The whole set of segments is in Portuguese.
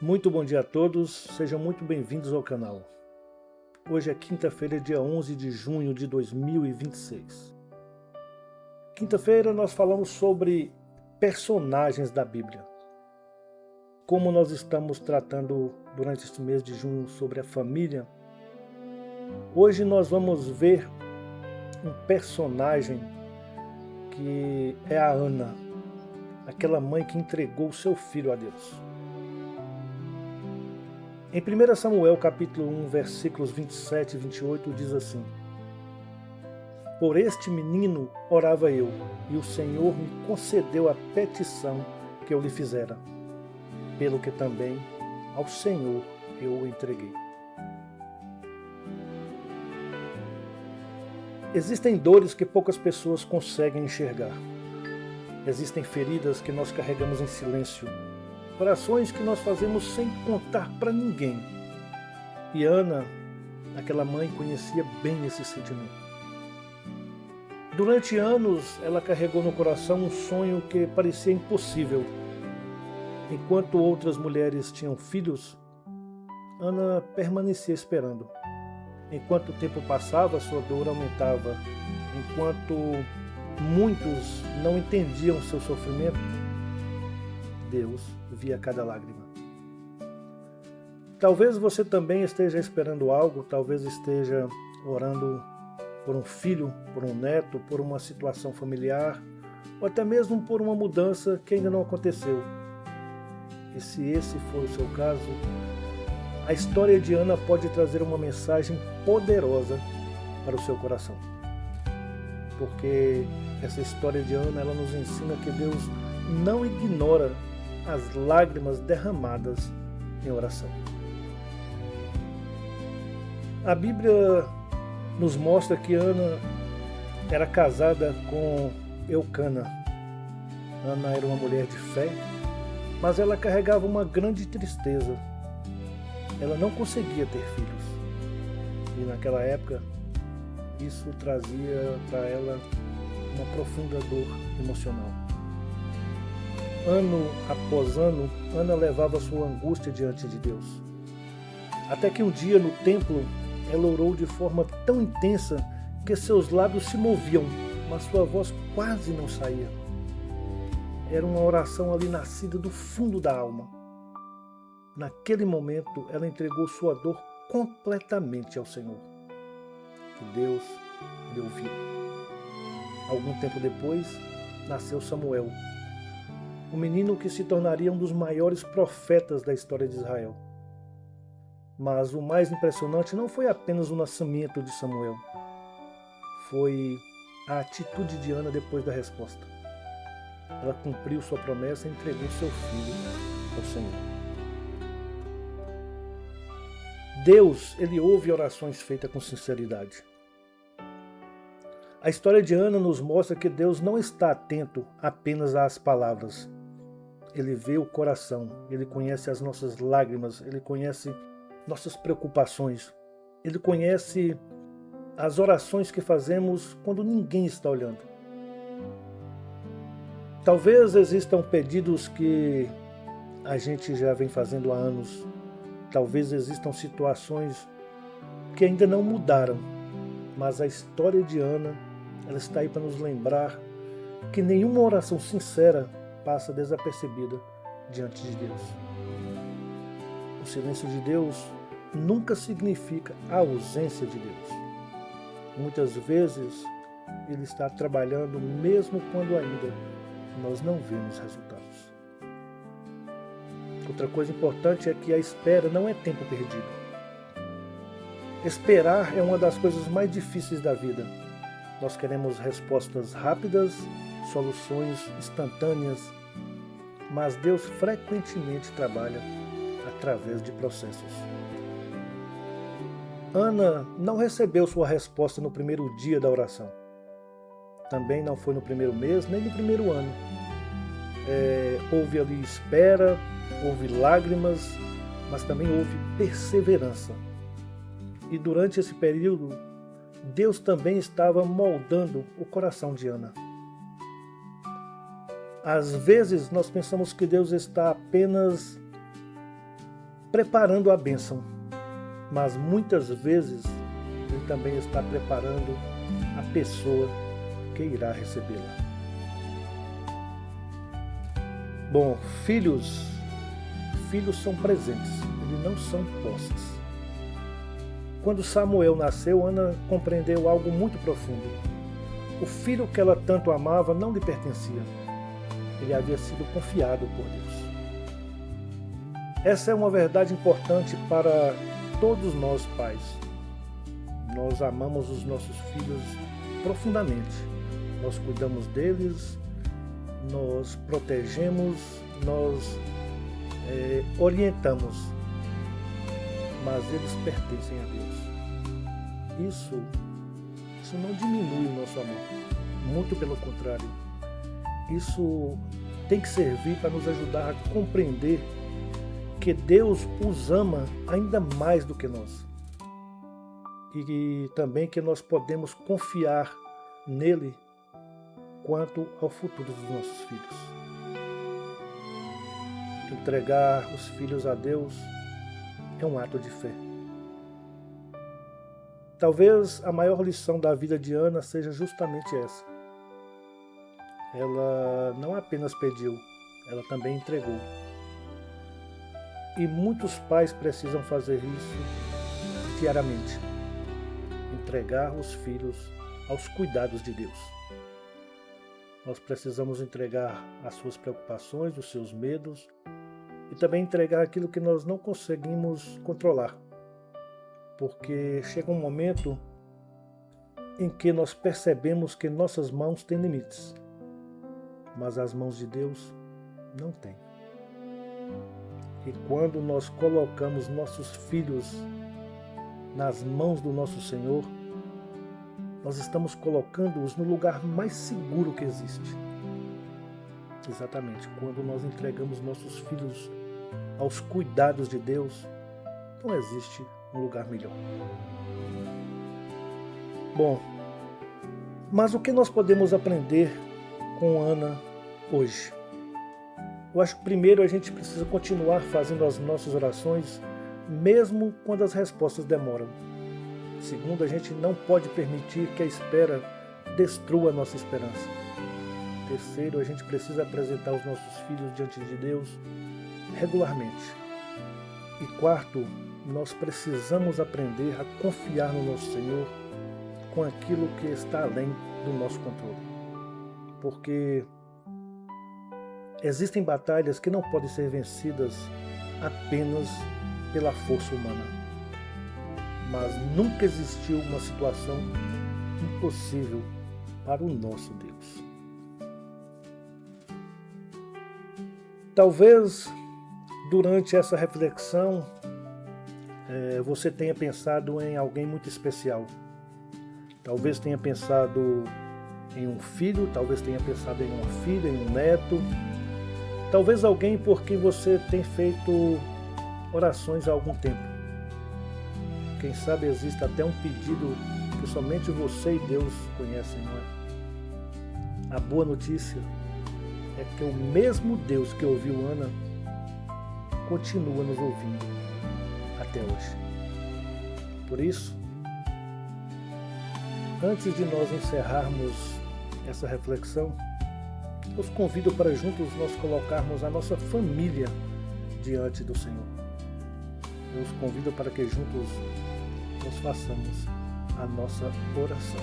Muito bom dia a todos, sejam muito bem-vindos ao canal. Hoje é quinta-feira, dia 11 de junho de 2026. Quinta-feira nós falamos sobre personagens da Bíblia. Como nós estamos tratando durante este mês de junho sobre a família, hoje nós vamos ver um personagem que é a Ana, aquela mãe que entregou seu filho a Deus. Em 1 Samuel capítulo 1, versículos 27 e 28 diz assim: Por este menino orava eu, e o Senhor me concedeu a petição que eu lhe fizera, pelo que também ao Senhor eu o entreguei. Existem dores que poucas pessoas conseguem enxergar. Existem feridas que nós carregamos em silêncio, orações que nós fazemos sem contar para ninguém. E Ana, aquela mãe, conhecia bem esse sentimento. Durante anos, ela carregou no coração um sonho que parecia impossível. Enquanto outras mulheres tinham filhos, Ana permanecia esperando. Enquanto o tempo passava, sua dor aumentava. Enquanto muitos não entendiam seu sofrimento, Deus via cada lágrima. Talvez você também esteja esperando algo, talvez esteja orando por um filho, por um neto, por uma situação familiar, ou até mesmo por uma mudança que ainda não aconteceu. E se esse for o seu caso, a história de Ana pode trazer uma mensagem poderosa para o seu coração. Porque essa história de Ana, ela nos ensina que Deus não ignora as lágrimas derramadas em oração. A Bíblia nos mostra que Ana era casada com Eucana. Ana era uma mulher de fé, mas ela carregava uma grande tristeza. Ela não conseguia ter filhos. E naquela época, isso trazia para ela uma profunda dor emocional. Ano após ano, Ana levava sua angústia diante de Deus. Até que um dia, no templo, ela orou de forma tão intensa que seus lábios se moviam, mas sua voz quase não saía. Era uma oração ali nascida do fundo da alma. Naquele momento, ela entregou sua dor completamente ao Senhor. E Deus lhe ouviu. Algum tempo depois, nasceu Samuel, um menino que se tornaria um dos maiores profetas da história de Israel. Mas o mais impressionante não foi apenas o nascimento de Samuel, foi a atitude de Ana depois da resposta. Ela cumpriu sua promessa e entregou seu filho ao Senhor. Deus, ele ouve orações feitas com sinceridade. A história de Ana nos mostra que Deus não está atento apenas às palavras. Ele vê o coração, Ele conhece as nossas lágrimas, Ele conhece nossas preocupações, Ele conhece as orações que fazemos quando ninguém está olhando. Talvez existam pedidos que a gente já vem fazendo há anos, talvez existam situações que ainda não mudaram, mas a história de Ana, ela está aí para nos lembrar que nenhuma oração sincera passa desapercebida diante de Deus. O silêncio de Deus nunca significa a ausência de Deus. Muitas vezes Ele está trabalhando mesmo quando ainda nós não vemos resultados. Outra coisa importante é que a espera não é tempo perdido. Esperar é uma das coisas mais difíceis da vida. Nós queremos respostas rápidas, soluções instantâneas, mas Deus frequentemente trabalha através de processos. Ana não recebeu sua resposta no primeiro dia da oração. Também não foi no primeiro mês, nem no primeiro ano. Houve ali espera, houve lágrimas, mas também houve perseverança. E durante esse período, Deus também estava moldando o coração de Ana. Às vezes nós pensamos que Deus está apenas preparando a bênção, mas muitas vezes Ele também está preparando a pessoa que irá recebê-la. Bom, filhos são presentes, eles não são posses. Quando Samuel nasceu, Ana compreendeu algo muito profundo. O filho que ela tanto amava não lhe pertencia. Ele havia sido confiado por Deus. Essa é uma verdade importante para todos nós pais. Nós amamos os nossos filhos profundamente. Nós cuidamos deles, nós protegemos, nós orientamos. Mas eles pertencem a Deus. Isso não diminui o nosso amor. Muito pelo contrário. Isso tem que servir para nos ajudar a compreender que Deus os ama ainda mais do que nós. E também que nós podemos confiar nele quanto ao futuro dos nossos filhos. Entregar os filhos a Deus é um ato de fé. Talvez a maior lição da vida de Ana seja justamente essa. Ela não apenas pediu, ela também entregou. E muitos pais precisam fazer isso diariamente. Entregar os filhos aos cuidados de Deus. Nós precisamos entregar as suas preocupações, os seus medos, e também entregar aquilo que nós não conseguimos controlar. Porque chega um momento em que nós percebemos que nossas mãos têm limites, mas as mãos de Deus não têm. E quando nós colocamos nossos filhos nas mãos do nosso Senhor, nós estamos colocando-os no lugar mais seguro que existe. Exatamente, quando nós entregamos nossos filhos aos cuidados de Deus, não existe um lugar melhor. Bom, mas o que nós podemos aprender com Ana hoje? Eu acho que primeiro a gente precisa continuar fazendo as nossas orações, mesmo quando as respostas demoram. Segundo, a gente não pode permitir que a espera destrua a nossa esperança. Terceiro, a gente precisa apresentar os nossos filhos diante de Deus regularmente. E quarto, nós precisamos aprender a confiar no nosso Senhor com aquilo que está além do nosso controle. Porque existem batalhas que não podem ser vencidas apenas pela força humana. Mas nunca existiu uma situação impossível para o nosso Deus. Talvez durante essa reflexão você tenha pensado em alguém muito especial. Talvez tenha pensado em um filho, talvez tenha pensado em uma filha, em um neto. Talvez alguém por quem você tem feito orações há algum tempo. Quem sabe existe até um pedido que somente você e Deus conhecem, não é? A boa notícia é que o mesmo Deus que ouviu Ana continua nos ouvindo até hoje. Por isso, antes de nós encerrarmos essa reflexão, eu os convido para juntos nós colocarmos a nossa família diante do Senhor. Eu os convido para que juntos nós façamos a nossa oração.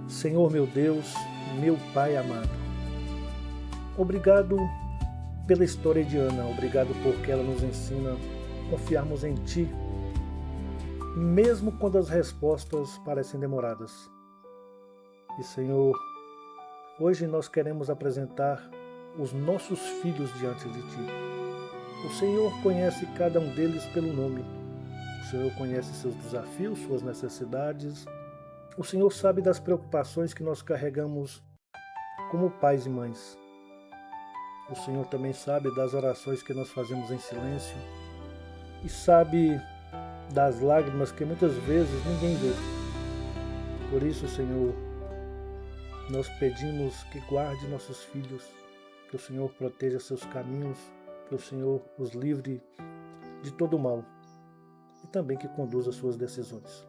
Senhor meu Deus, meu Pai amado, obrigado pela história de Ana, obrigado porque ela nos ensina a confiarmos em Ti, mesmo quando as respostas parecem demoradas. E Senhor, hoje nós queremos apresentar os nossos filhos diante de Ti. O Senhor conhece cada um deles pelo nome. O Senhor conhece seus desafios, suas necessidades. O Senhor sabe das preocupações que nós carregamos como pais e mães. O Senhor também sabe das orações que nós fazemos em silêncio e sabe das lágrimas que muitas vezes ninguém vê. Por isso, Senhor, nós pedimos que guarde nossos filhos, que o Senhor proteja seus caminhos, que o Senhor os livre de todo o mal e também que conduza suas decisões.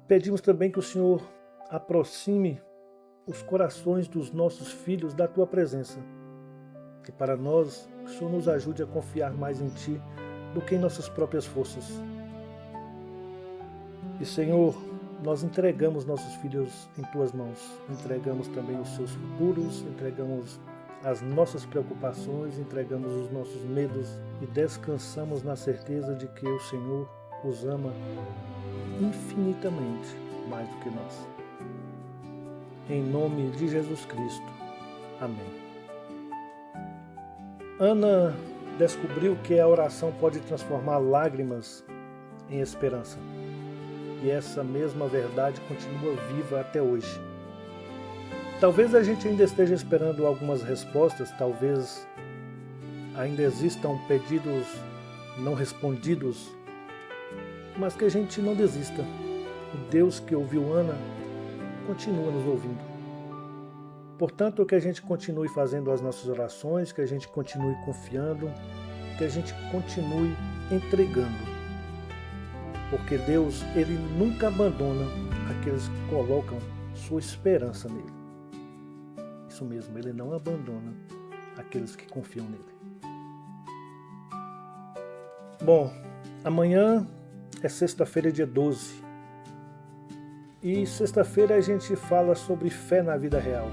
Pedimos também que o Senhor aproxime os corações dos nossos filhos da Tua presença. E para nós, que o Senhor nos ajude a confiar mais em Ti do que em nossas próprias forças. E Senhor, nós entregamos nossos filhos em Tuas mãos. Entregamos também os seus futuros, entregamos as nossas preocupações, entregamos os nossos medos e descansamos na certeza de que o Senhor os ama infinitamente mais do que nós. Em nome de Jesus Cristo. Amém. Ana descobriu que a oração pode transformar lágrimas em esperança. E essa mesma verdade continua viva até hoje. Talvez a gente ainda esteja esperando algumas respostas, talvez ainda existam pedidos não respondidos, mas que a gente não desista. O Deus que ouviu Ana continua nos ouvindo. Portanto, que a gente continue fazendo as nossas orações, que a gente continue confiando, que a gente continue entregando. Porque Deus, Ele nunca abandona aqueles que colocam sua esperança nele. Isso mesmo, Ele não abandona aqueles que confiam nele. Bom, amanhã é sexta-feira, dia 12. E sexta-feira a gente fala sobre fé na vida real.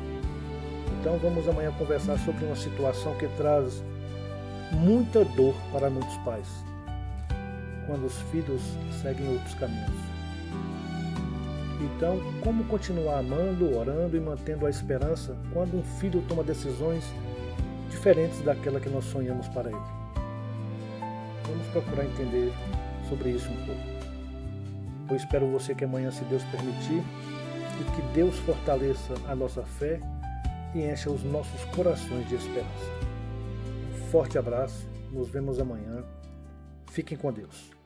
Então vamos amanhã conversar sobre uma situação que traz muita dor para muitos pais, quando os filhos seguem outros caminhos. Então, como continuar amando, orando e mantendo a esperança quando um filho toma decisões diferentes daquela que nós sonhamos para ele? Vamos procurar entender sobre isso um pouco. Eu espero você que amanhã, se Deus permitir, e que Deus fortaleça a nossa fé e encha os nossos corações de esperança. Um forte abraço, nos vemos amanhã. Fiquem com Deus.